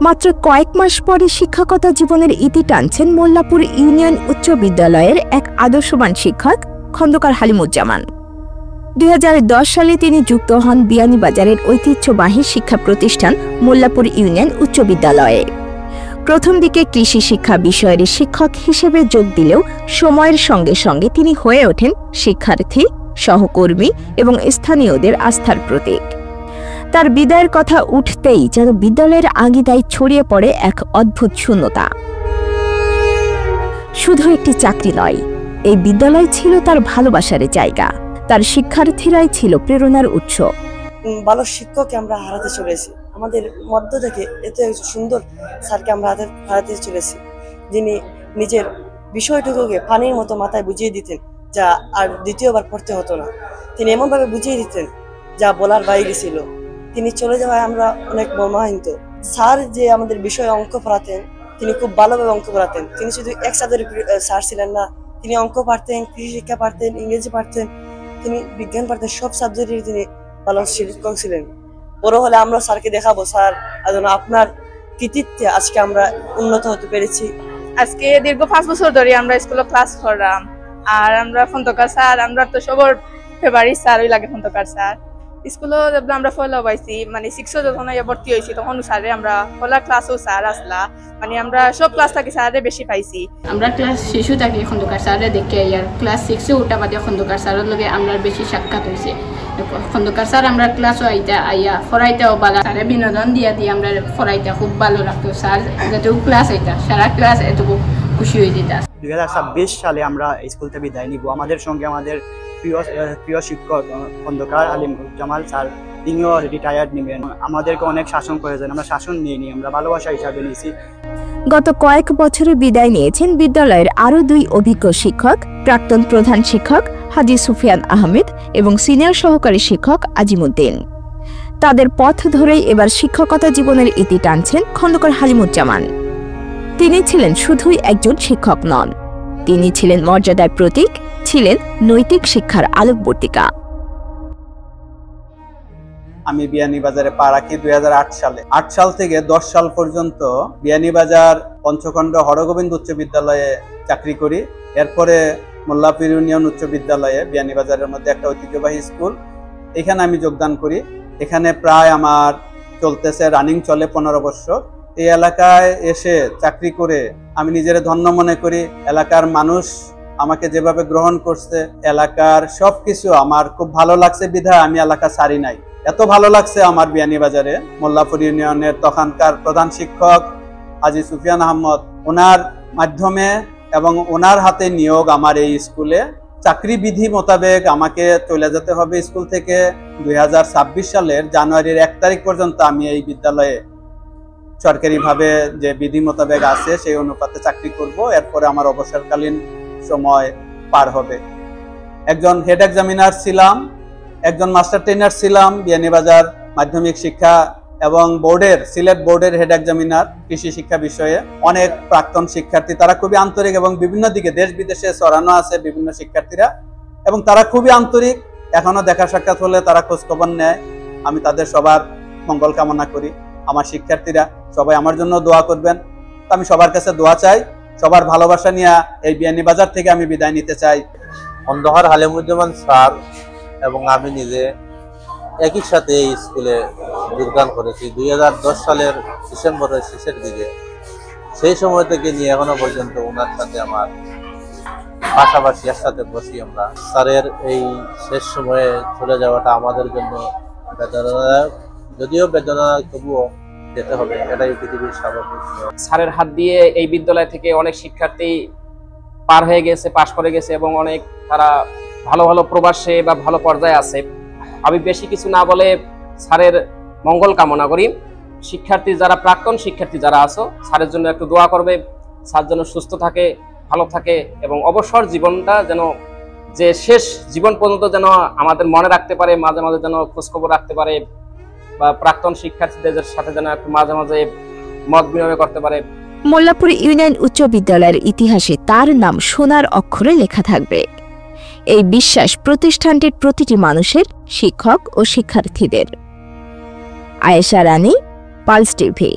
মাত্র কয়েক মাস পরে শিক্ষকতা জীবনের ইতি টানছেন মোল্লাপুর ইউনিয়ন উচ্চ বিদ্যালয়ের এক আদর্শবান শিক্ষক খন্দকার হালিমুজ্জামান। 2010 সালে তিনি যুক্ত হন বিয়ানীবাজারের ঐতিহ্যবাহী শিক্ষা প্রতিষ্ঠান মোল্লাপুর ইউনিয়ন উচ্চ বিদ্যালয়ে। প্রথম দিকে কৃষি শিক্ষা বিষয়ের শিক্ষক হিসেবে যোগ দিলেও সময়ের সঙ্গে সঙ্গে তিনি হয়ে ওঠেন শিক্ষার্থী, সহকর্মী এবং স্থানীয়দের আস্থার প্রতীক। তার বিদায়ের কথা উঠতেই যেন বিদ্যালয়ের আঙিনায় ছড়িয়ে পড়ে এক অদ্ভুত শূন্যতা। শুধু একটি চাকরি নয়, এই বিদ্যালয় ছিল তার ভালোবাসার জায়গা, তার শিক্ষার্থীরাই ছিল প্রেরণার উৎস। ভালো শিক্ষককে আমরা হারাতে চলেছি, আমাদের মধ্য থেকে এত সুন্দর স্যারকে আমরা হারাতে চলেছি, যিনি নিজের বিষয়টুকুকে পানির মতো মাথায় বুঝিয়ে দিতেন, যা আর দ্বিতীয়বার পড়তে হতো না। তিনি এমনভাবে বুঝিয়ে দিতেন যা বলার বাইরে ছিল। তিনি চলে যাওয়ায় আমরা অনেক মর্মাহত। স্যার যে আমাদের বিষয়ে অঙ্ক পড়াতেন, তিনি খুব ভালোভাবে অঙ্ক পড়াতেন। তিনি শুধু এক সাবজেক্টের স্যার ছিলেন না, তিনি অঙ্ক পারতেন, কৃষি শিক্ষা পারতেন, ইংরেজি পারতেন, তিনি বিজ্ঞান পারতেন, সব সাবজেক্টের তিনি ভালো শিক্ষক ছিলেন। বড় হলে আমরা স্যারকে দেখাবো, স্যার আপনার কৃতিত্বে আজকে আমরা উন্নত হতে পেরেছি। আজকে দীর্ঘ 5 বছর ধরে আমরা স্কুলে ক্লাস করলাম, আর আমরা খন্দকার স্যার, আমরা তো সবার ফেভারিট স্যার ওই লাগে খন্দকার স্যার। স্কুলে আমরা ফলো পাইছি, মানে 6 যখন ভর্তি হয়েছি তখন স্যারে আমরা ফলা ক্লাসও স্যার আসলা, মানে আমরা সব ক্লাস থাকি স্যারে বেশি পাইছি। আমরা ক্লাস শিশু থাকি খন্দকার স্যারে দেখে, আর ক্লাস 6 উঠা বাদে খন্দকার স্যারের লগে আমরা বেশি সাক্ষাৎ হয়েছে। খন্দকার স্যার আমরা ক্লাসও আইয়া ফরাইতেও ভালো, স্যারে বিনোদন দিয়া দিয়ে আমরা ফরাইতে খুব ভালো রাখতো। স্যার যেটুকু ক্লাস আইতা সারা ক্লাস এটুকু খুশি হয়ে দিতা। 2026 সালে আমরা স্কুল থেকে বিদায় নিব। আমাদের সঙ্গে আমাদের প্রিয় শিক্ষক খন্দকার হালিমুজ্জামান স্যার, তিনিও রিটায়ার্ড নেবেন। আমাদেরকে অনেক শাসন করেছেন, আমরা শাসন নিইনি, আমরা ভালোবাসা হিসাবে নিয়েছি। গত কয়েক বছরে বিদায় নিয়েছেন বিদ্যালয়ের আরও 2 অভিজ্ঞ শিক্ষক, প্রাক্তন প্রধান শিক্ষক হাজী সুফিয়ান আহমেদ এবং সিনিয়র সহকারী শিক্ষক আজিমুদ্দিন। তাদের পথ ধরেই এবার শিক্ষকতা জীবনের ইতি টানছেন খন্দকার হালিমুজ্জামান। তিনি ছিলেন শুধুই একজন শিক্ষক নন, তিনি ছিলেন মর্যাদার প্রতীক, ছিলেন নৈতিক শিক্ষার আলোকবর্তিকা। আমি বিয়ানীবাজারে পা রাখি 2008 সালে। 8 সাল থেকে 10 সাল পর্যন্ত বিয়ানীবাজার পঞ্চখণ্ড হরগোবিন্দ উচ্চ বিদ্যালয়ে চাকরি করি। এরপরে মোল্লাপুর ইউনিয়ন উচ্চ বিদ্যালয়ে, বিয়ানীবাজারের মধ্যে একটা ঐতিহ্যবাহী স্কুল, এখানে আমি যোগদান করি। এখানে প্রায় আমার রানিং চলে 15 বছর। এই এলাকায় এসে চাকরি করে আমি নিজের ধন্য মনে করি। এলাকার মানুষ আমাকে যেভাবে গ্রহণ করছে, এলাকার সবকিছু আমার খুব ভালো লাগছে বিধায় আমি এলাকা ছাড়ি নাই। এত ভালো লাগছে আমার বিয়ানীবাজারে মোল্লাপুর ইউনিয়নের তখনকার প্রধান শিক্ষক হাজী সুফিয়ান আহমদ, ওনার মাধ্যমে এবং ওনার হাতে নিয়োগ আমার এই স্কুলে। চাকরি বিধি মোতাবেক আমাকে চলে যেতে হবে স্কুল থেকে। 2026 সালের জানুয়ারির 1 তারিখ পর্যন্ত আমি এই বিদ্যালয়ে সরকারিভাবে যে বিধি মোতাবেক আছে সেই অনুপাতে চাকরি করব। এরপরে আমার অবসরকালীন সময় পার হবে। একজন হেড এক্সামিনার ছিলাম, একজন মাস্টার ট্রেনার ছিলাম বিয়ানীবাজার মাধ্যমিক শিক্ষা এবং সিলেট বোর্ডের হেড এক্সামিনার কৃষি শিক্ষা বিষয়ে। অনেক প্রাক্তন শিক্ষার্থী, তারা খুবই আন্তরিক এবং বিভিন্ন দিকে দেশ বিদেশে ছড়ানো আছে বিভিন্ন শিক্ষার্থীরা, এবং তারা খুবই আন্তরিক। এখনো দেখা সাক্ষাৎ হলে তারা খোঁজ খবর নেয়। আমি তাদের সবার মঙ্গল কামনা করি। আমার শিক্ষার্থীরা সবাই আমার জন্য দোয়া করবেন। আমি সবার কাছে দোয়া চাই, সবার ভালোবাসা নিয়ে এই বিয়ানীবাজার থেকে আমি বিদায় নিতে চাই। খন্দকার হালিমুজ্জামান স্যার এবং আমি নিজে একই সাথে এই স্কুলে যোগদান করেছি 2010 সালের ডিসেম্বরের শেষের দিকে। সেই সময় থেকে নিয়ে এখনো পর্যন্ত ওনার সাথে আমার পাশাপাশি একসাথে বসি আমরা। স্যারের এই শেষ সময়ে চলে যাওয়াটা আমাদের জন্য বেদনাদায়ক, যদিও বেদনাদায়ক তবুও যেতে হবে, এটাই পৃথিবীর স্বাভাবিক। স্যারের হাত দিয়ে এই বিদ্যালয় থেকে অনেক শিক্ষার্থী পার হয়ে গেছে, পাশ করে গেছে, এবং অনেক তারা ভালো ভালো প্রবাসে বা ভালো পর্যায়ে আছে। আমি বেশি কিছু না বলে স্যারের মঙ্গল কামনা করি। শিক্ষার্থী যারা, প্রাক্তন শিক্ষার্থী যারা আছো, স্যারের জন্য একটু দোয়া করবে। স্যার যেন সুস্থ থাকে, ভালো থাকে, এবং অবসর জীবনটা যেন, যে শেষ জীবন পর্যন্ত যেন আমাদের মনে রাখতে পারে, মাঝে মাঝে যেন খোঁজখবর রাখতে পারে, বা প্রাক্তন শিক্ষার্থীদের সাথে যেন একটু মাঝে মাঝে মত বিনিময় করতে পারে। মোল্লাপুর ইউনিয়ন উচ্চ বিদ্যালয়ের ইতিহাসে তার নাম সোনার অক্ষরে লেখা থাকবে, এই বিশ্বাস প্রতিষ্ঠানটির প্রতিটি মানুষের, শিক্ষক ও শিক্ষার্থীদের। আয়েশা রানী, পালস টিভি।